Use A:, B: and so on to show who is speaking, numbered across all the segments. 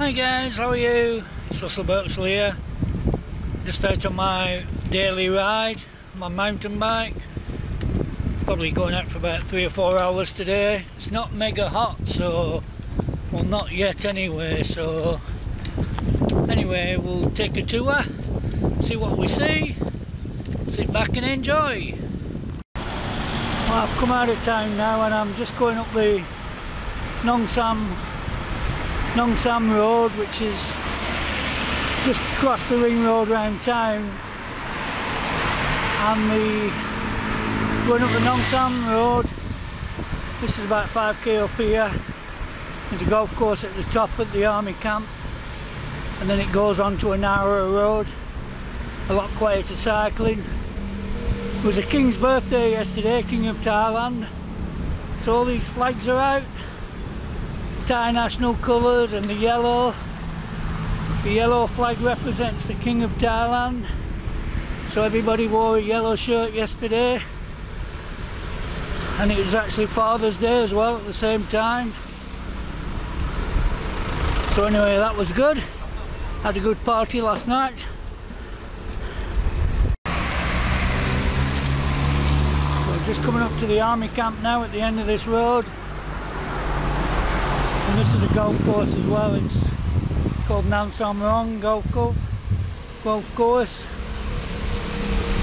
A: Hi guys, how are you? It's RussellBirtwistle here. Just out on my daily ride, my mountain bike. Probably going out for about 3 or 4 hours today. It's not mega hot, so, well, not yet anyway, so anyway, we'll take a tour, see what we see, sit back and enjoy. Well, I've come out of town now and I'm just going up the Nong Sam Road, which is just across the ring road round town, and going up the Nong Sam Road. This is about 5k up here. There's a golf course at the top at the army camp, and then it goes on to a narrower road, a lot quieter cycling. It was the King's birthday yesterday, King of Thailand, so all these flags are out. Thai national colours and the yellow flag represents the King of Thailand, so everybody wore a yellow shirt yesterday, and it was actually Father's Day as well at the same time. So anyway, that was good. Had a good party last night. We're just coming up to the army camp now at the end of this road. And this is a golf course as well. It's called Nong Sam Rong Golf Course.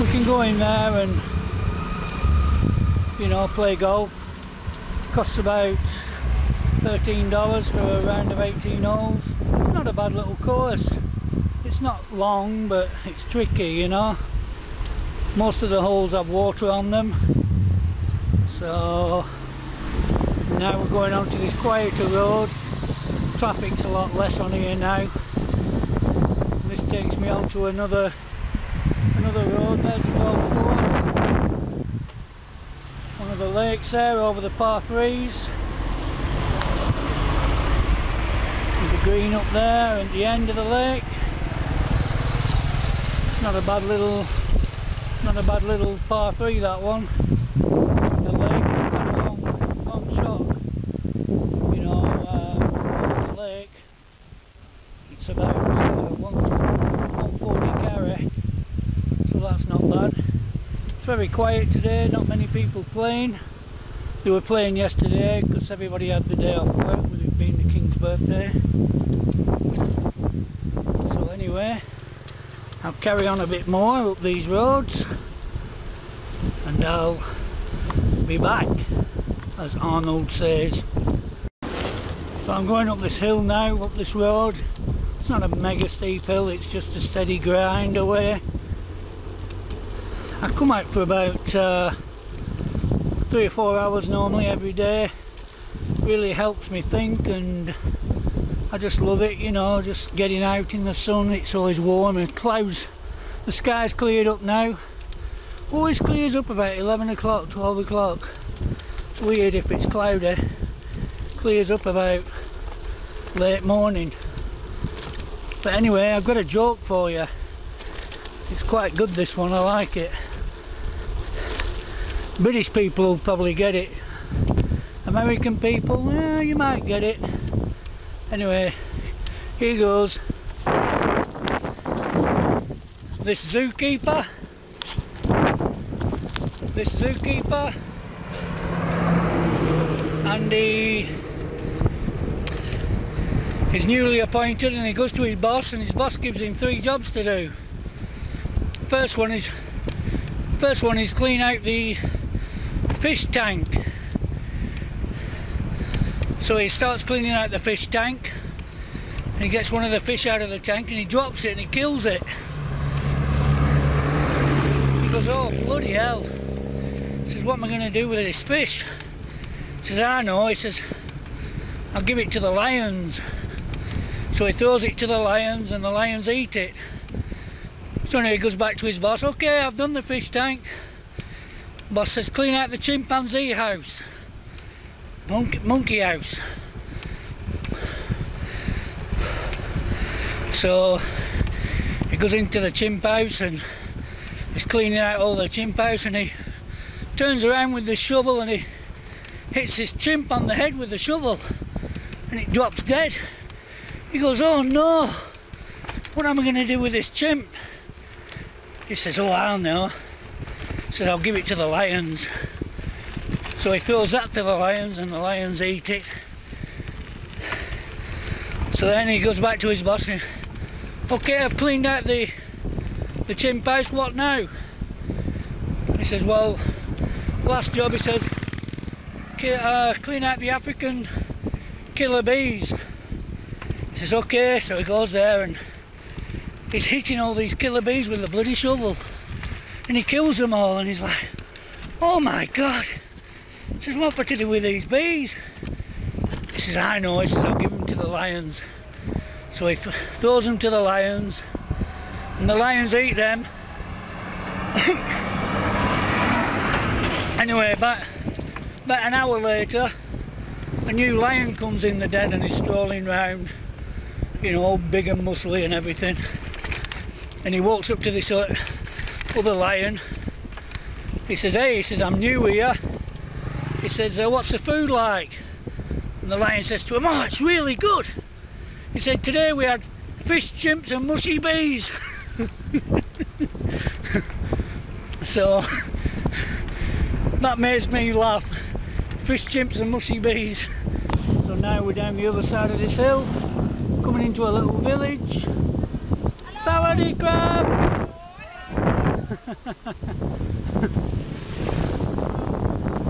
A: We can go in there and, you know, play golf. Costs about $13 for a round of 18 holes. Not a bad little course. It's not long, but it's tricky, you know. Most of the holes have water on them. So now we're going on to this quieter road. Traffic's a lot less on here now. And this takes me on to another road. There's the golf course. One of the lakes there over the par 3s. There's a green up there at the end of the lake. Not a bad little par 3, that one. The lake is quite a long shot. You know, over the lake, it's about 140 carry, so that's not bad. It's very quiet today, not many people playing. They were playing yesterday because everybody had the day off work with it being the King's birthday. So anyway, I'll carry on a bit more up these roads and I'll be back, as Arnold says. So I'm going up this hill now, up this road. It's not a mega steep hill, it's just a steady grind away. I come out for about 3 or 4 hours normally every day. Really helps me think, and I just love it, you know, just getting out in the sun. It's always warm and clouds. The sky's cleared up now. Always clears up about 11 o'clock, 12 o'clock. It's weird if it's cloudy. Clears up about late morning. But anyway, I've got a joke for you. It's quite good, this one, I like it. British people will probably get it. American people, well, you might get it. Anyway, here goes. This zookeeper, and he's newly appointed, and he goes to his boss, and his boss gives him 3 jobs to do. First one is clean out the fish tank. So he starts cleaning out the fish tank, and he gets one of the fish out of the tank and he drops it and he kills it. He goes, oh bloody hell. He says, what am I going to do with this fish? He says, I know. He says, I'll give it to the lions. So he throws it to the lions and the lions eat it. So now he goes back to his boss, okay, I've done the fish tank. Boss says, clean out the chimpanzee house. Monkey house. So he goes into the chimp house and he's cleaning out all the chimp house, and he turns around with the shovel and he hits this chimp on the head with the shovel and it drops dead. He goes, oh no, what am I going to do with this chimp? He says, oh, I'll know. He said, I'll give it to the lions. So he throws that to the lions and the lions eat it. So then he goes back to his boss and, okay, I've cleaned out the chimp house, what now? He says, well, last job, he says, clean out the African killer bees. He says, okay, so he goes there and he's hitting all these killer bees with a bloody shovel. And he kills them all and he's like, oh my God. He says, what for to do with these bees? He says, I know. He says, I'll give them to the lions. So he throws them to the lions and the lions eat them. Anyway, about an hour later, a new lion comes in the den and is strolling round, you know, all big and muscly and everything. And he walks up to this other lion. He says, hey, he says, I'm new here. He says, what's the food like? And the lion says to him, oh, it's really good. He said, today we had fish, chimps and mushy bees. So that makes me laugh. Fish, chimps and mushy bees. So now we're down the other side of this hill, coming into a little village. Sawadee crab!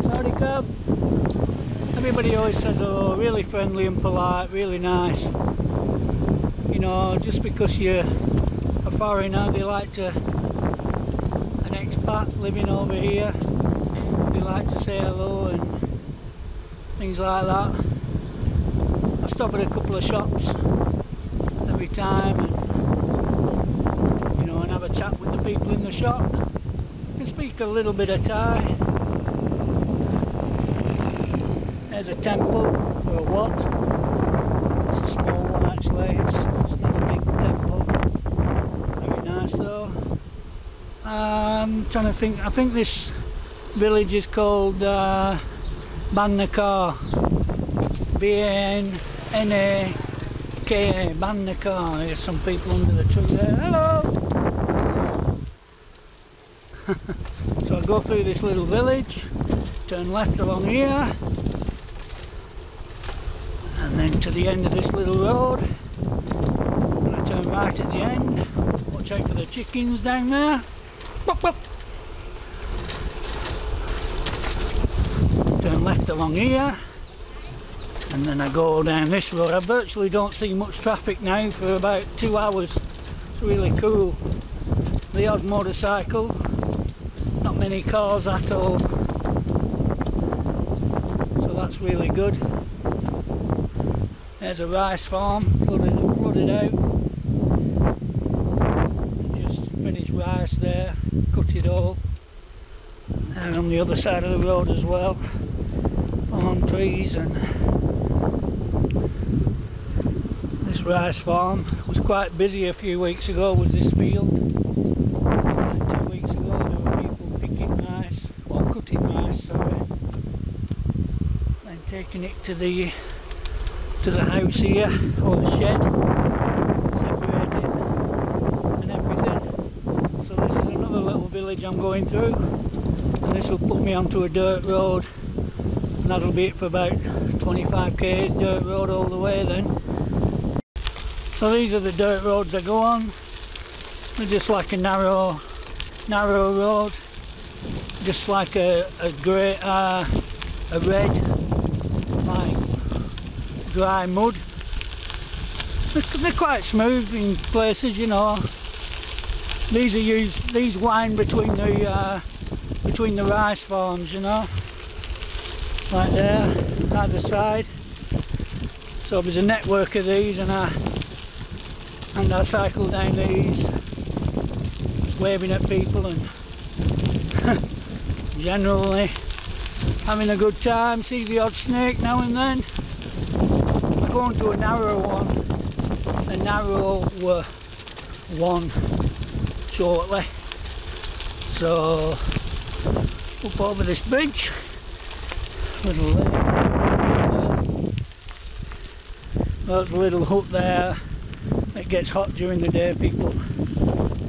A: Sawadee crab! Everybody always says, oh, really friendly and polite, really nice. You know, just because you're a foreigner, they like to, an expat living over here, they like to say hello and things like that. I stop at a couple of shops every time and, you know, and have a chat with the people in the shop. I can speak a little bit of Thai. There's a temple, or a what? It's a small one actually, it's not a big temple. Very nice though. I'm trying to think, I think this village is called Bannaka. B-A-N-N-A-K-A, Bannaka. There's some people under the tree there. Hello! So I go through this little village, turn left along here, and then to the end of this little road. I'm going to turn right at the end. Watch out for the chickens down there. Bop, bop. Turn left along here, and then I go down this road. I virtually don't see much traffic now for about 2 hours. It's really cool. The odd motorcycle, not many cars at all. So that's really good. There's a rice farm, flooded out. Just finished rice there, cut it all. And on the other side of the road as well, palm trees. And this rice farm was quite busy a few weeks ago with this field. And 2 weeks ago there were people picking rice, or cutting rice, sorry, and taking it to the house here, or the shed, separate it and everything. So this is another little village I'm going through, and this will put me onto a dirt road, and that'll be it for about 25 km dirt road all the way then. So these are the dirt roads I go on. They're just like a narrow road, just like a red, like dry mud. They're quite smooth in places, you know. These wind between the rice farms, you know, like there, either side. So there's a network of these, and I cycle down these, waving at people and generally having a good time. See the odd snake now and then. I'm going to a narrower one shortly. So up over this bridge, little lake. There's a little hut there. It gets hot during the day. People,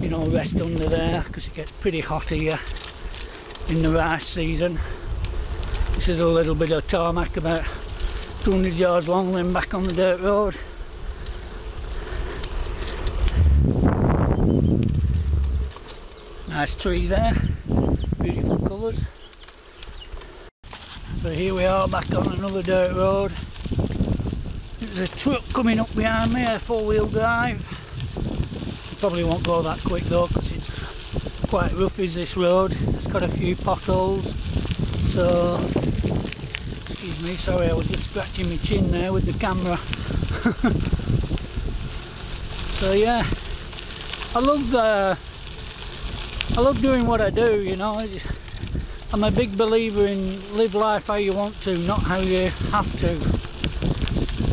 A: you know, rest under there because it gets pretty hot here in the rice season. This is a little bit of tarmac about 200 yards long, then back on the dirt road. Nice tree there, beautiful colours. So here we are back on another dirt road. There's a truck coming up behind me, a 4-wheel drive. It probably won't go that quick though because it's quite rough is this road. It's got a few potholes. So, excuse me, sorry, I was just scratching my chin there with the camera. So yeah, I love doing what I do, you know. I'm a big believer in live life how you want to, not how you have to.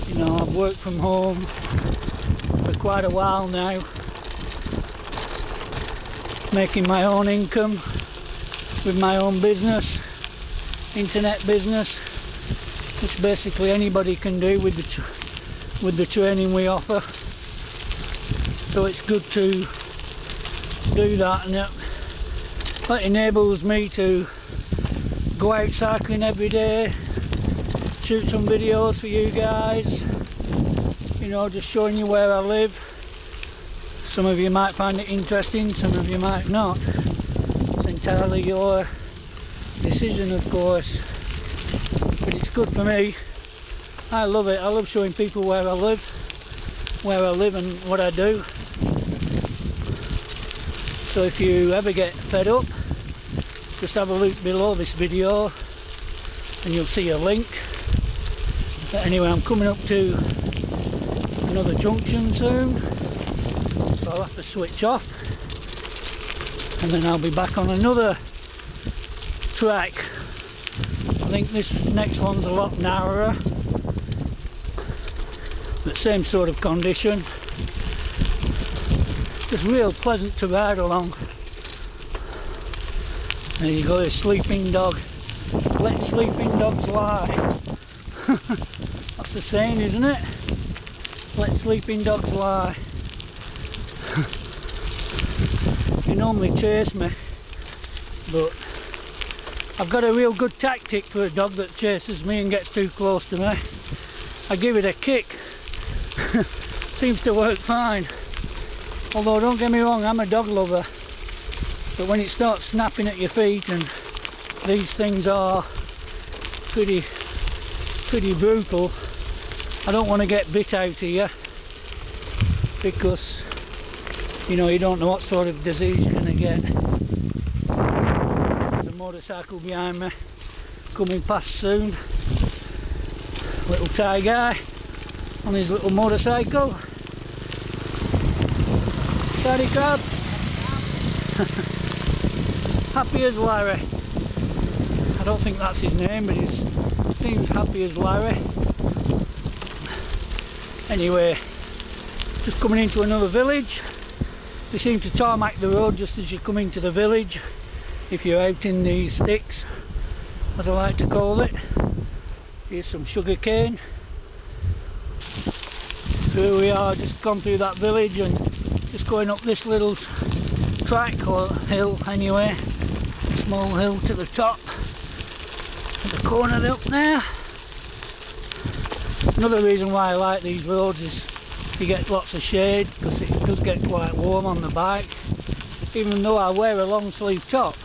A: You know, I've worked from home for quite a while now, making my own income with my own business, internet business, which basically anybody can do with the training we offer. So it's good to do that, and that enables me to go out cycling every day, shoot some videos for you guys, you know, just showing you where I live. Some of you might find it interesting, some of you might not. It's entirely your decision, of course, but it's good for me. I love it. I love showing people where I live and what I do. So if you ever get fed up, just have a look below this video and you'll see a link. But anyway, I'm coming up to another junction soon, so I'll have to switch off and then I'll be back on another track. I think this next one's a lot narrower, but same sort of condition. Just real pleasant to ride along. There you go, a sleeping dog. Let sleeping dogs lie. That's the saying, isn't it? Let sleeping dogs lie. They normally chase me, but I've got a real good tactic for a dog that chases me and gets too close to me. I give it a kick. Seems to work fine. Although don't get me wrong, I'm a dog lover, but when it starts snapping at your feet, and these things are pretty brutal, I don't want to get bit out here, because you know, you don't know what sort of disease you're going to get. There's a motorcycle behind me coming past soon. Little Thai guy on his little motorcycle. Daddy crab. Happy as Larry. I don't think that's his name, but he seems happy as Larry. Anyway, just coming into another village. They seem to tarmac the road just as you come into the village, if you're out in the sticks, as I like to call it. Here's some sugar cane. So here we are, just gone through that village and just going up this little track, or hill anyway, a small hill to the top, at the corner up there. Another reason why I like these roads is you get lots of shade, because it does get quite warm on the bike. Even though I wear a long sleeve top,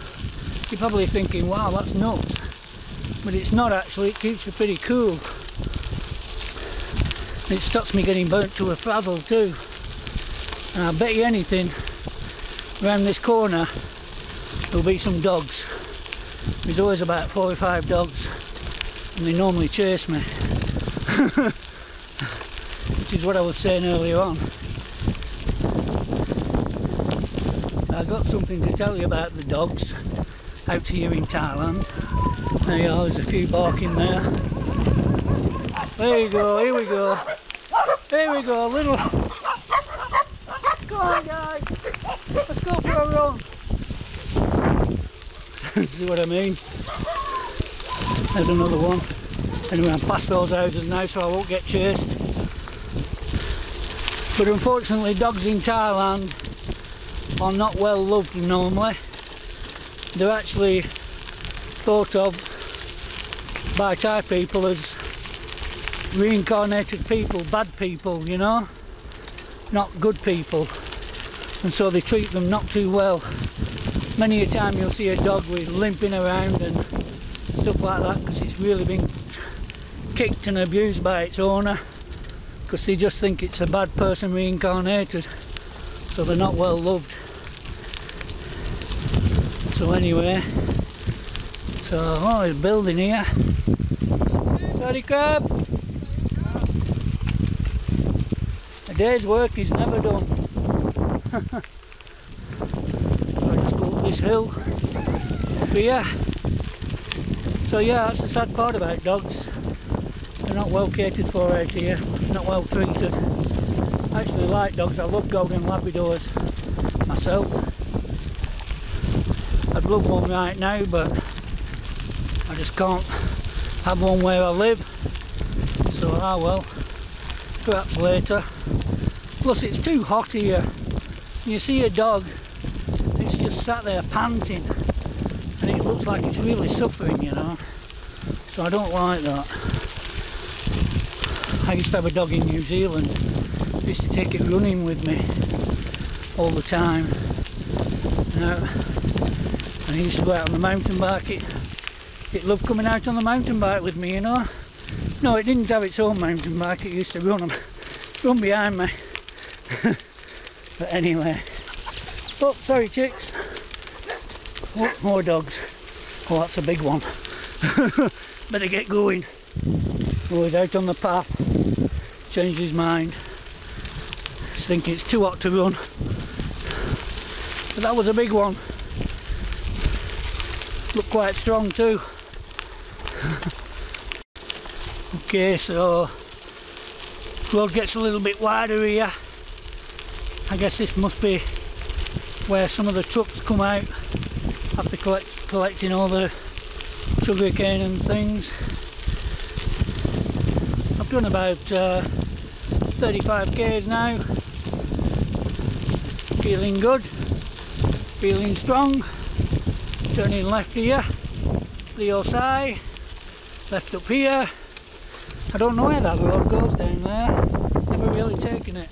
A: you're probably thinking, wow, that's nuts, but it's not actually. It keeps me pretty cool. It stops me getting burnt to a frazzle too. And I bet you anything, around this corner there'll be some dogs. There's always about 4 or 5 dogs, and they normally chase me. Which is what I was saying earlier on. I've got something to tell you about the dogs out here in Thailand. There you are, there's a few barking there. There you go, here we go. Here we go, little... Come on guys, let's go for a run. See what I mean? There's another one. Anyway, I'm past those houses now, so I won't get chased. But unfortunately dogs in Thailand are not well loved normally. They're actually thought of by Thai people as reincarnated people, bad people, you know, not good people, and so they treat them not too well. Many a time you'll see a dog with limping around and stuff like that because it's really been kicked and abused by its owner, because they just think it's a bad person reincarnated, so they're not well loved. So anyway, there's a building here. Sorry, crab. A day's work is never done. So I just go up this hill up here. So yeah, that's the sad part about dogs. They're not well catered for out here, not well treated. I actually like dogs. I love golden Labradors myself. I'd love one right now, but I just can't have one where I live. So well, perhaps later. Plus it's too hot here. You see a dog, it's just sat there panting, and it looks like it's really suffering, you know. So I don't like that. I used to have a dog in New Zealand. I used to take it running with me all the time. And I used to go out on the mountain bike. It loved coming out on the mountain bike with me, you know. No, it didn't have its own mountain bike. It used to run behind me. But anyway. Oh, sorry chicks. Oh, more dogs. Oh, that's a big one. Better get going. Oh, he's out on the path. Changed his mind. He's thinking it's too hot to run. But that was a big one. Looked quite strong too. Okay, so road gets a little bit wider here. I guess this must be where some of the trucks come out after collecting all the sugar cane and things. I've done about 35 k's now. Feeling good, feeling strong. Turning left here, Leo Sai, left up here. I don't know where that road goes down there, never really taken it.